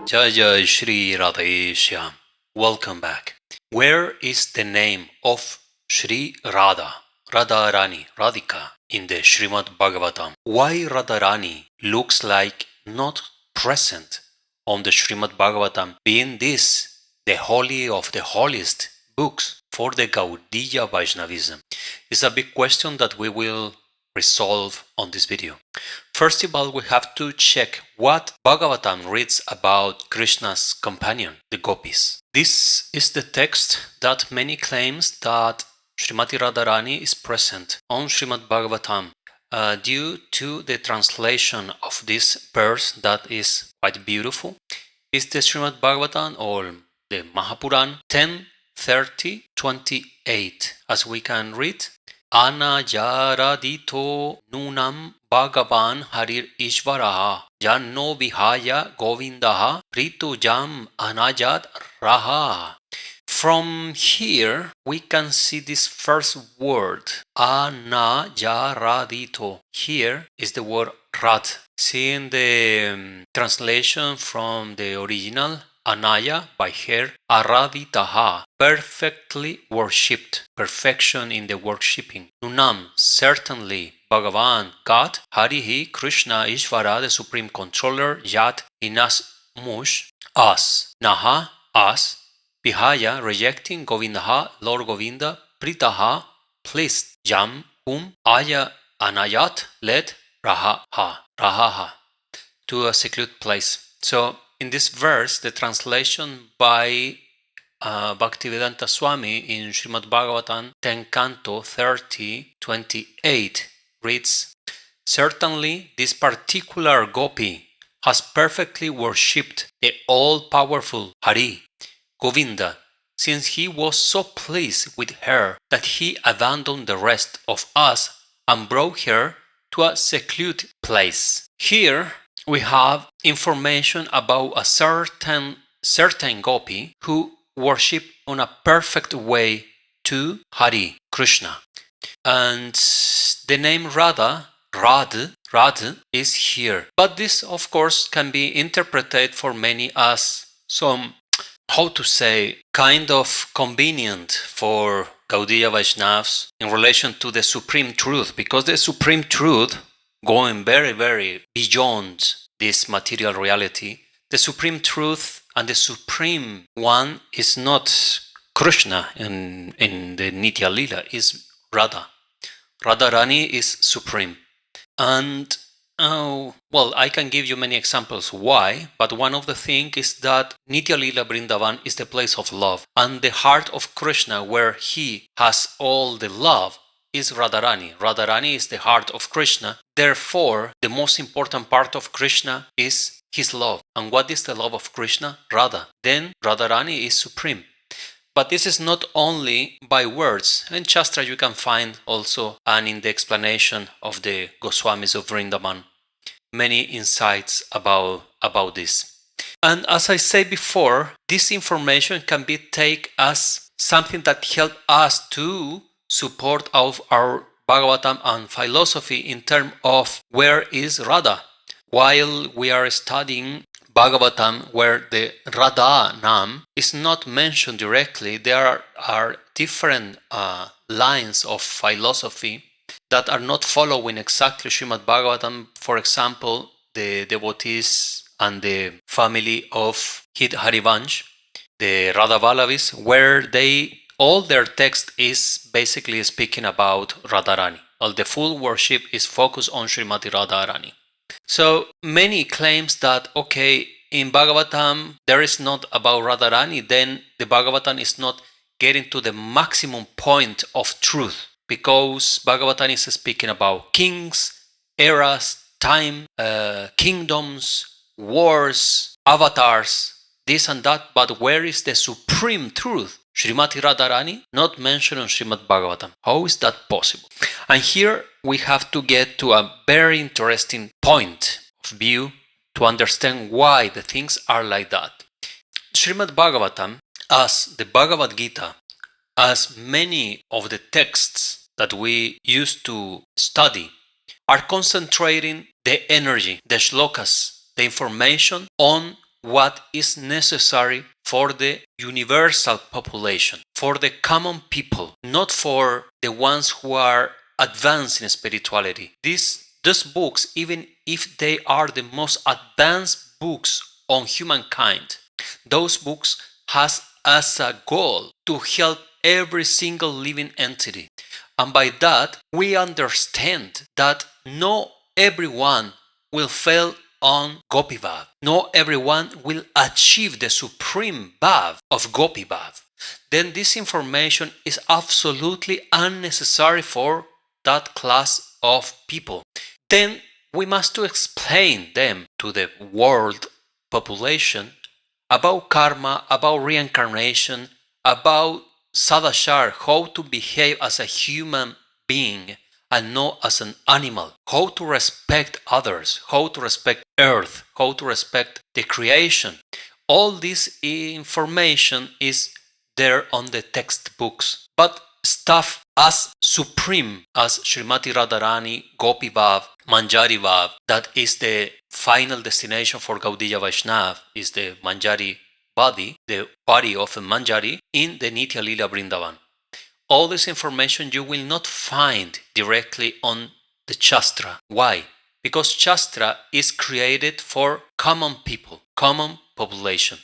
Jay Sri Radheshyam. Welcome back. Where is the name of Sri Radha, Radharani, Radhika in the Śrīmad-Bhāgavatam? Why Radharani looks like not present on the Śrīmad-Bhāgavatam, being this the holy of the holiest books for the Gaudiya Vaishnavism? It's a big question that we will resolve on this video. First of all, we have to check what Bhagavatam reads about Krishna's companion, the gopis. This is the text that many claims that Srimati Radharani is present on Śrīmad-Bhāgavatam due to the translation of this verse that is quite beautiful. Is the Śrīmad-Bhāgavatam or the Mahapuran 10:30-28, as we can read. Anayārādhito nūnaṁ bhagavān harir īśvaraḥ janno vihāya govindaḥ prīto anayad rahaḥ. From here we can see this first word anayārādhito. Here is the word rad. Seeing the translation from the original, Anaya, by her, ārādhitaha, perfectly worshipped, perfection in the worshipping. Nūnaṁ, certainly, bhagavān, God, harir, Krishna, īśvaraḥ, the supreme controller, yad, inasmuch, us, naha, us, vihāya, rejecting, govindaḥ, Lord Govinda, prītaha, pleased, yam, whom, aya, anayad, led, rahaḥ, to a secluded place. So, in this verse, the translation by Bhaktivedanta Swami in Śrīmad-Bhāgavatam 10 Canto 30:28 reads, certainly this particular gopī has perfectly worshipped the all-powerful Hari, Govinda, since he was so pleased with her that he abandoned the rest of us and brought her to a secluded place. Here, we have information about a certain gopī who worship on a perfect way to Hari, Krishna. And the name Radha, Rad, is here. But this, of course, can be interpreted for many as some, kind of convenient for Gaudiya Vaishnavas in relation to the supreme truth, because the supreme truth, going very, very beyond this material reality, the supreme truth and the supreme one is not Krishna in the Nitya Lila, is Radha. Radharani is supreme. And, I can give you many examples why, but one of the things is that Nitya Lila Vrindavan is the place of love, and the heart of Krishna, where he has all the love, is Radharani. Radharani is the heart of Krishna. Therefore, the most important part of Krishna is his love. And what is the love of Krishna? Radha. Then Radharani is supreme. But this is not only by words. In Shastra you can find also, and in the explanation of the Goswamis of Vrindavan, many insights about this. And as I said before, this information can be taken as something that helps us to support of our Bhagavatam and philosophy in terms of where is Radha. While we are studying Bhagavatam, where the Radha Nam is not mentioned directly, there are different lines of philosophy that are not following exactly Śrīmad-Bhāgavatam. For example, the devotees and the family of Hid Harivansh, the Radha Vallavis, where all their text is basically speaking about Radharani. All the full worship is focused on Srimati Radharani. So many claims that, in Bhagavatam there is not about Radharani, then the Bhagavatam is not getting to the maximum point of truth, because Bhagavatam is speaking about kings, eras, time, kingdoms, wars, avatars, this and that, but where is the supreme truth? Srimati Radharani, not mentioned on Śrīmad-Bhāgavatam. How is that possible? And here we have to get to a very interesting point of view to understand why the things are like that. Śrīmad-Bhāgavatam, as the Bhagavad Gita, as many of the texts that we used to study, are concentrating the energy, the shlokas, the information on what is necessary for the universal population, for the common people, not for the ones who are advanced in spirituality. These books, even if they are the most advanced books on humankind, those books has as a goal to help every single living entity. And by that, we understand that not everyone will fail on gopī. Not everyone will achieve the supreme bhav of gopī. Then this information is absolutely unnecessary for that class of people. Then we must to explain them to the world population about karma, about reincarnation, about sadashar, how to behave as a human being and not as an animal, how to respect others, how to respect earth, how to respect the creation. All this information is there on the textbooks. But stuff as supreme as Srimati Radharani, Gopī Bhav, Manjari Bhav, that is the final destination for Gaudiya Vaishnava, is the Manjari body, the body of a Manjari in the Nitya Lila Vrindavan. All this information you will not find directly on the Shastra. Why? Because Shastra is created for common people, common population.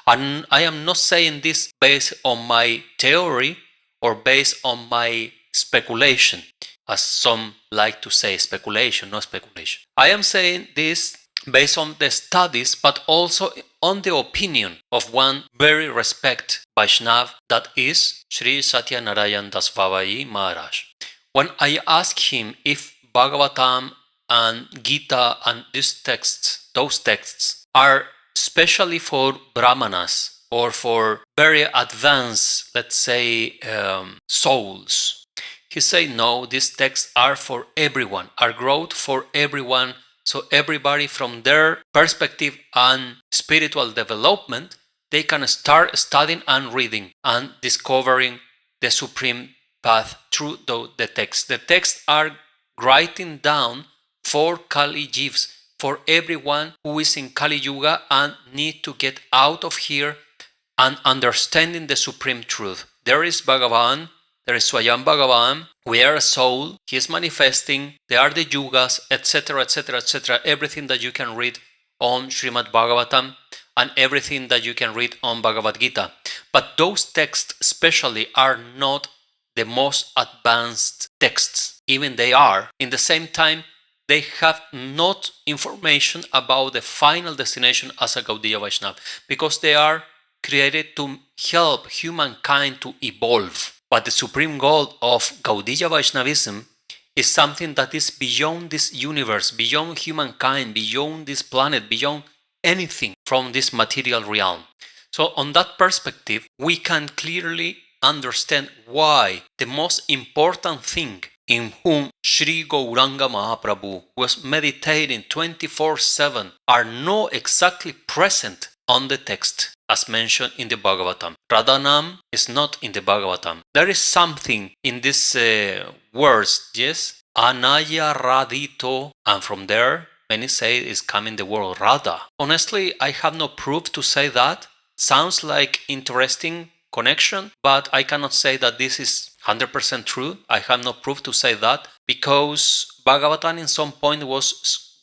And I am not saying this based on my theory or based on my speculation, as some like to say, speculation, not speculation. I am saying this based on the studies, but also on the opinion of one very respected Vaishnava, that is Sri Satya Narayan Das Babaji Maharaj. When I asked him if Bhagavatam and Gita and these texts, those texts, are specially for Brahmanas or for very advanced, let's say, souls, he said, no, these texts are for everyone, are growth for everyone. So everybody from their perspective and spiritual development, they can start studying and reading and discovering the supreme path through the text. The texts are writing down for Kali Jivs, for everyone who is in Kali Yuga and need to get out of here and understanding the supreme truth. There is bhagavān, there is Swayam Bhagavan, we are a soul, he is manifesting, there are the yugas, etc., etc., etc., everything that you can read on Śrīmad-Bhāgavatam and everything that you can read on Bhagavad Gita. But those texts especially are not the most advanced texts. Even they are. In the same time, they have not information about the final destination as a Gaudiya Vaishnava, because they are created to help humankind to evolve. But the supreme goal of Gaudiya Vaishnavism is something that is beyond this universe, beyond humankind, beyond this planet, beyond anything from this material realm. So on that perspective, we can clearly understand why the most important thing in whom Sri Gauranga Mahaprabhu was meditating 24/7 are not exactly present on the text as mentioned in the Bhagavatam. Radha is not in the Bhagavatam. There is something in these words, yes? Anayārādhito, and from there, many say is coming the word Radha. Honestly, I have no proof to say that. Sounds like interesting connection, but I cannot say that this is 100% true. I have no proof to say that, because Bhagavatam in some point was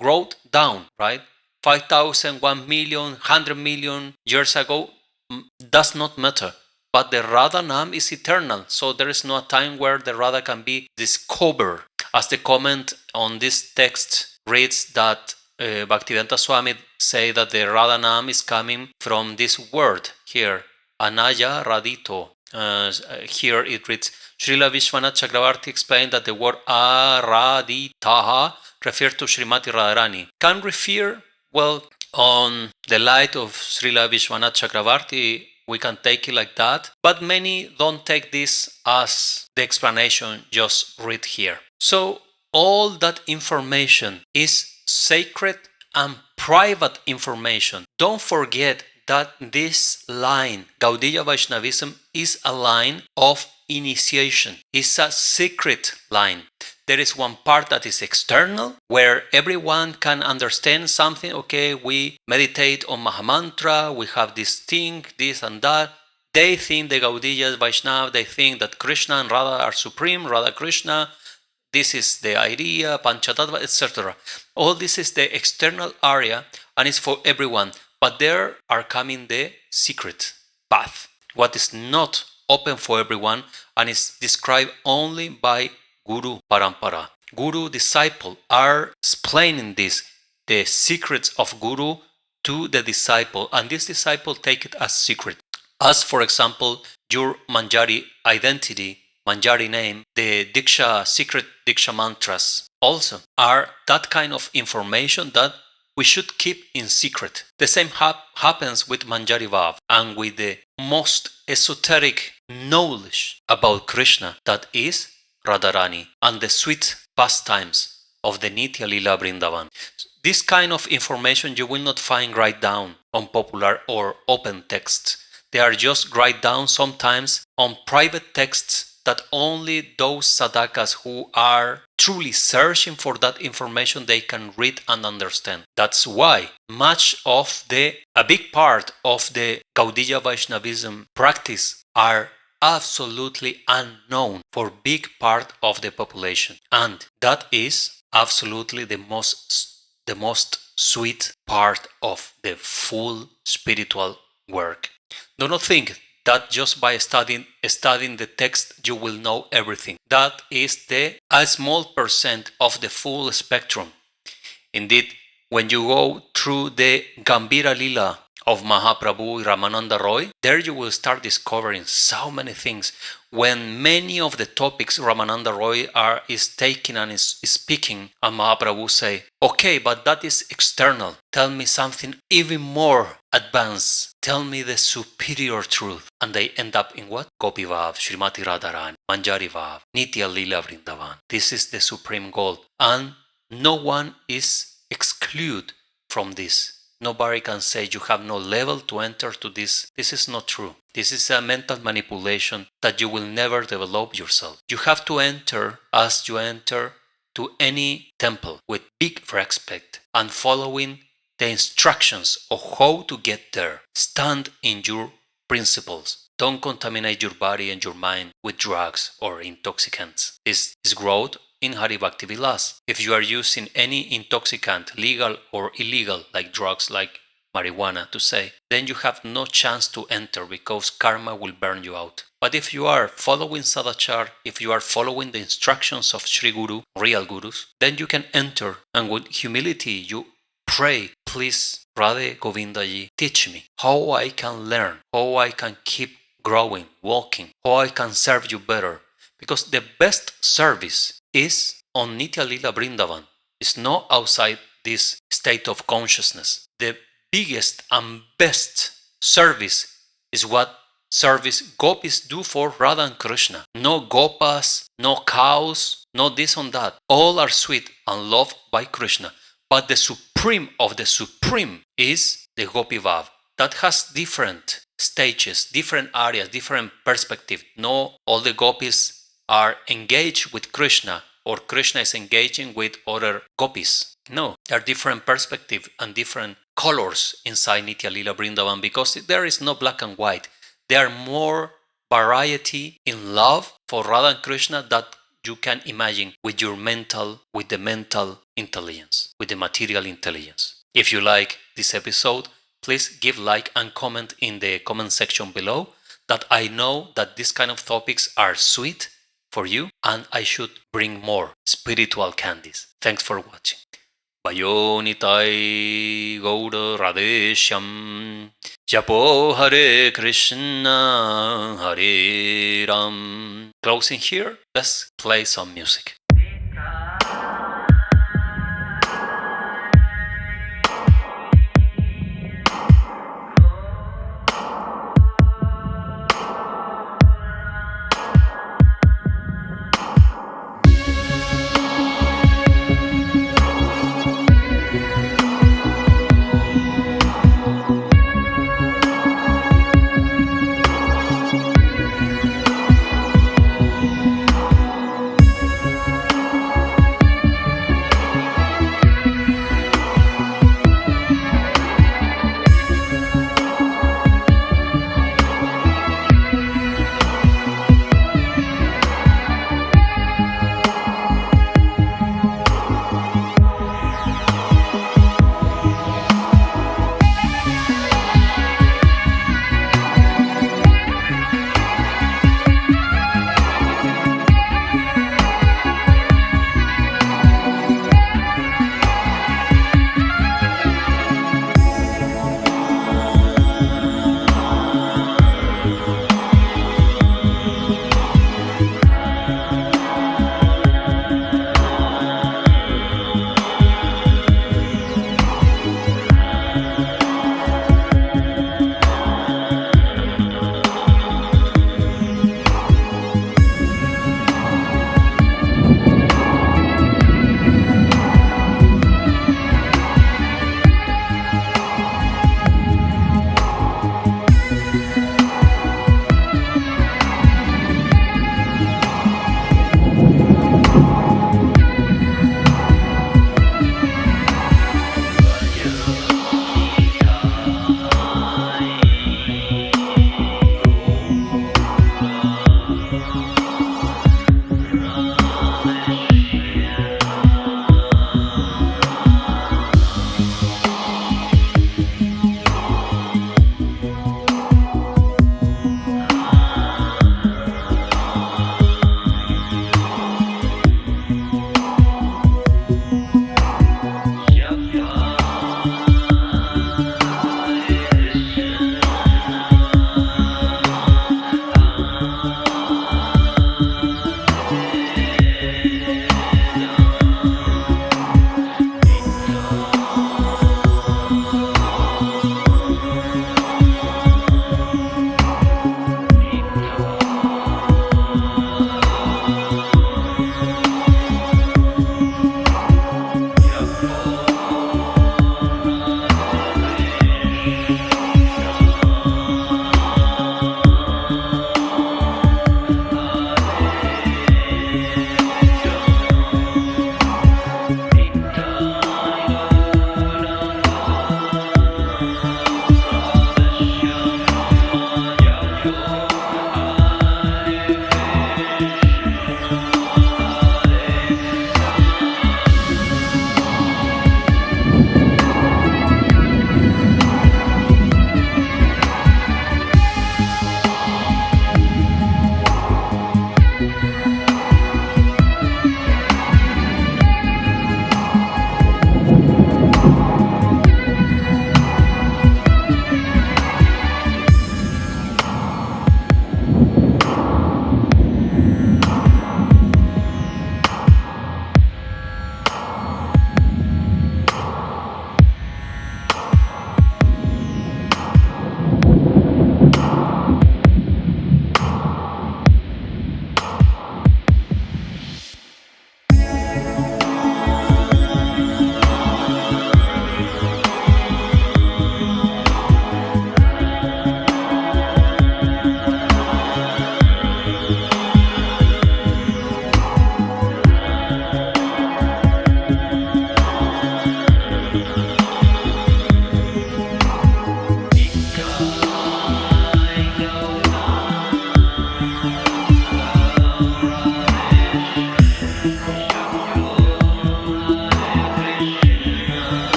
wrote down, right? 5,000, 1 million, 100 million years ago, does not matter. But the Radha Nam is eternal, so there is no time where the Radha can be discovered. As the comment on this text reads that Bhaktivedanta Swami say that the Radha Nam is coming from this word here, anayārādhito. Here it reads, Srila Vishwanath Chakravarti explained that the word ārādhitaha refers to Srimati Radharani. Can refer, well, on the light of Srila Vishwanath Chakravarti, we can take it like that, but many don't take this as the explanation just read here. So all that information is sacred and private information. Don't forget that this line, Gaudiya Vaishnavism, is a line of initiation. It's a secret line. There is one part that is external, where everyone can understand something. Okay, we meditate on Mahamantra, we have this thing, this and that. They think, the Gaudiyas, Vaishnava, they think that Krishna and Radha are supreme, Radha Krishna. This is the idea, Panchatattva, etc. All this is the external area and it's for everyone. But there are coming the secret path, what is not open for everyone and is described only by Guru Parampara. Guru, disciple are explaining this, the secrets of Guru to the disciple, and this disciple take it as secret. As for example, your Manjari identity, Manjari name, the Diksha, secret Diksha mantras also are that kind of information that we should keep in secret. The same happens with Manjari Vav and with the most esoteric knowledge about Krishna, that is Radharani, and the sweet pastimes of the Nitya Lila Vrindavan. This kind of information you will not find right down on popular or open texts. They are just write down sometimes on private texts that only those sadhakas who are truly searching for that information they can read and understand. That's why a big part of the Gaudiya Vaishnavism practice are absolutely unknown for big part of the population, and that is absolutely the most sweet part of the full spiritual work. Do not think that just by studying the text you will know everything. That is a small percent of the full spectrum. Indeed, when you go through the Gambhira Lila of Mahaprabhu Ramananda Roy, there you will start discovering so many things. When many of the topics Ramananda Roy is taking and is speaking, and Mahaprabhu say, okay, but that is external. Tell me something even more advanced. Tell me the superior truth. And they end up in what? Gopi Vav, Srimati Radharani, Manjari Vav, Nitya Lila Vrindavan. This is the supreme goal. And no one is excluded from this. Nobody can say you have no level to enter to this. This is not true. This is a mental manipulation that you will never develop yourself. You have to enter as you enter to any temple with big respect and following the instructions of how to get there. Stand in your principles. Don't contaminate your body and your mind with drugs or intoxicants. This is growth in Hari Bhakti Vilas. If you are using any intoxicant, legal or illegal, like drugs, like marijuana to say, then you have no chance to enter because karma will burn you out. But if you are following sadachar, if you are following the instructions of Sri Guru, real gurus, then you can enter, and with humility you pray, please, Radhe Govinda ji, teach me how I can learn, how I can keep growing, walking, how I can serve you better. Because the best service is on Nitya Lila Vrindavan. It's not outside this state of consciousness. The biggest and best service is what service gopis do for Radha and Krishna. No gopas, no cows, no this and that. All are sweet and loved by Krishna. But the supreme of the supreme is the Gopi Vav. That has different stages, different areas, different perspective. No, all the gopis are engaged with Krishna, or Krishna is engaging with other gopis. No, there are different perspectives and different colors inside Nitya Lila Vrindavan, because there is no black and white. There are more variety in love for Radha and Krishna that you can imagine with the mental intelligence, with the material intelligence. If you like this episode, please give like and comment in the comment section below, that I know that these kind of topics are sweet for you and I should bring more spiritual candies. Thanks for watching. Vayonitai Gaura Radheshyam Japo Hare Krishna Hare Ram. Closing here, let's play some music.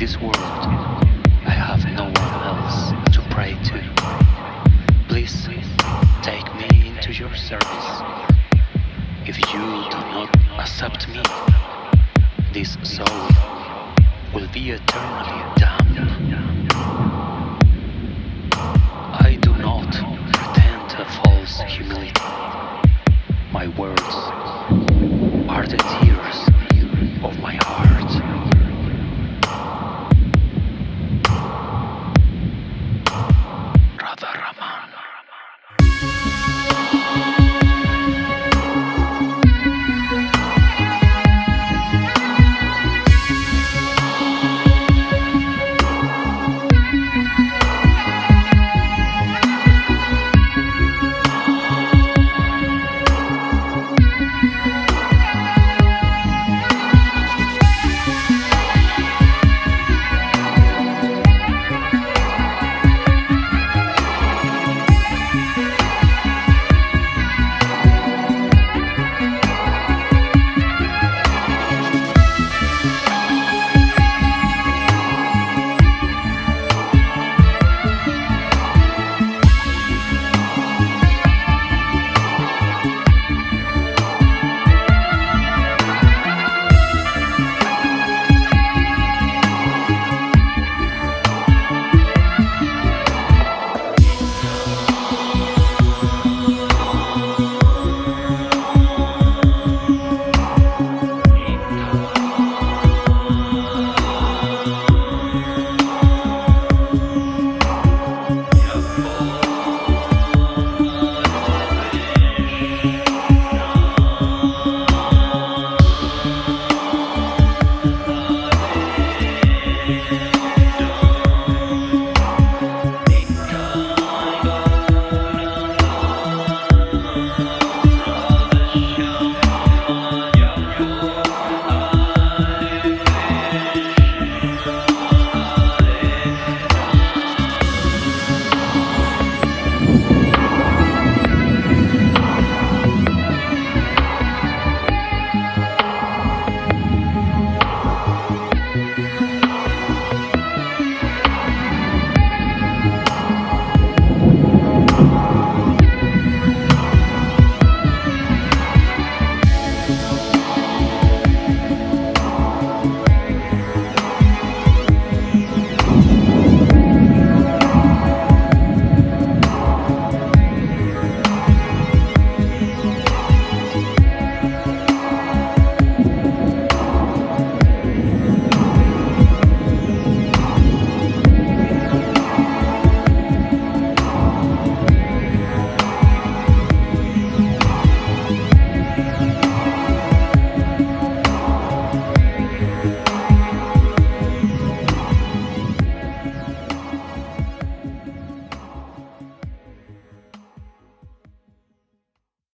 this world, I have no one else to pray to. Please take me into your service. If you do not accept me, this soul will be eternally damned. I do not pretend a false humility. My words are the tears